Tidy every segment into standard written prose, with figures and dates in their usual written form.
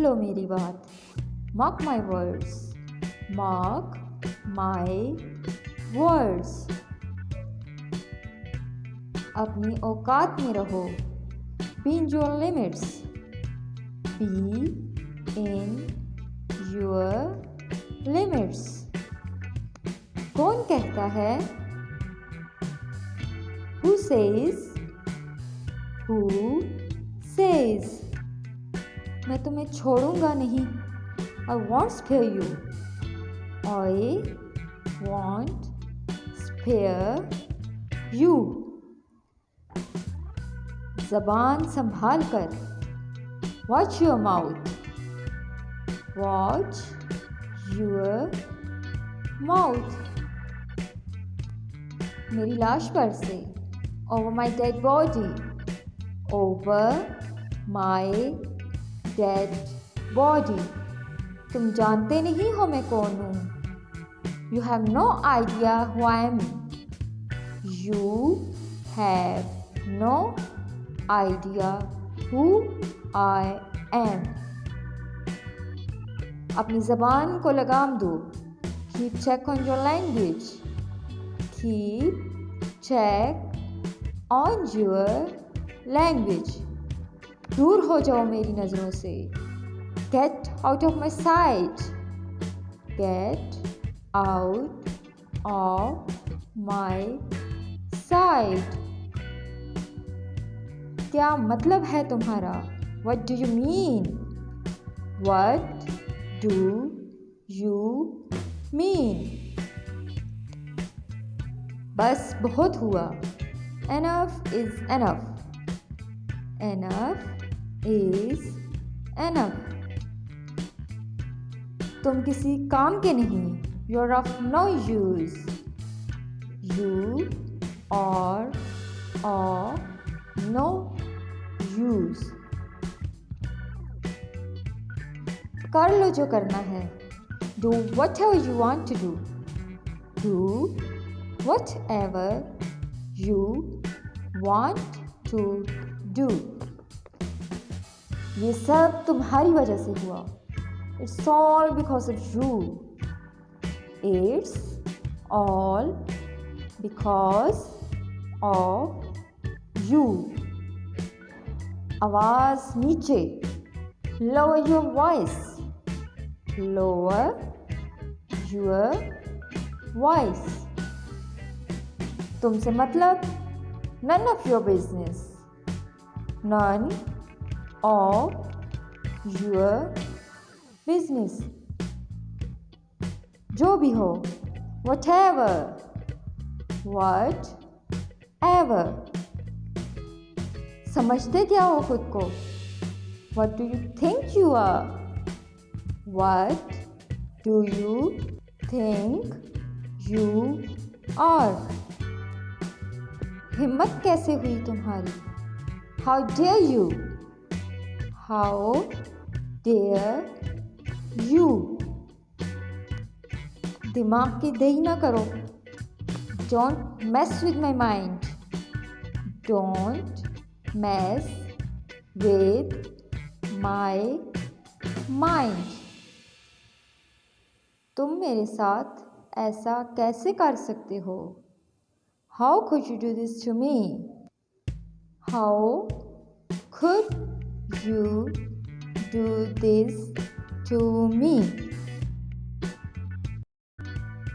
लो मेरी बात, mark my words, mark my words. अपनी औकात में रहो, be in your limits, be in your limits. कौन कहता है? Who says? Who says? मैं तुम्हें छोड़ूंगा नहीं. I won't spare you. I won't spare you. ज़बान संभाल कर. Watch your mouth. Watch your mouth. मेरी लाश पर से. Over my dead body. Over my dead body. तुम जानते नहीं हो मैं कौन हूँ. You have no idea who I am. You have no idea who I am. अपनी ज़बान को लगाम दो. Keep check on your language. Keep check on your language. दूर हो जाओ मेरी नज़रों से. Get out of my sight. Get out of my sight. क्या मतलब है तुम्हारा? What do you mean? What do you mean? बस बहुत हुआ. Enough is enough. Enough is enough. तुम किसी काम के नहीं. You're of no use. You are of no use. कर लो जो करना है. Do whatever you want to do. Do whatever you want to do. ये सब तुम्हारी वजह से हुआ. It's all because of you. It's all because of you. आवाज़ नीचे. Lower your voice. Lower your voice. तुमसे मतलब. None of your business. None of your business. जो भी हो. Whatever. Whatever. समझते क्या हो खुद को? What do you think you are? What do you think you are? हिम्मत कैसे हुई तुम्हारी? How dare you? How dare you? दिमाग की दही ना करो. Don't mess with my mind. Don't mess with my mind. तुम मेरे साथ ऐसा कैसे कर सकते हो? How could you do this to me? How could you do this to me?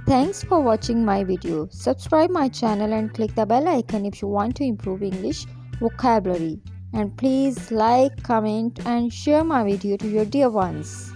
Thanks for watching my video. Subscribe my channel and click the bell icon if you want to improve English vocabulary. And please like, comment and share my video to your dear ones.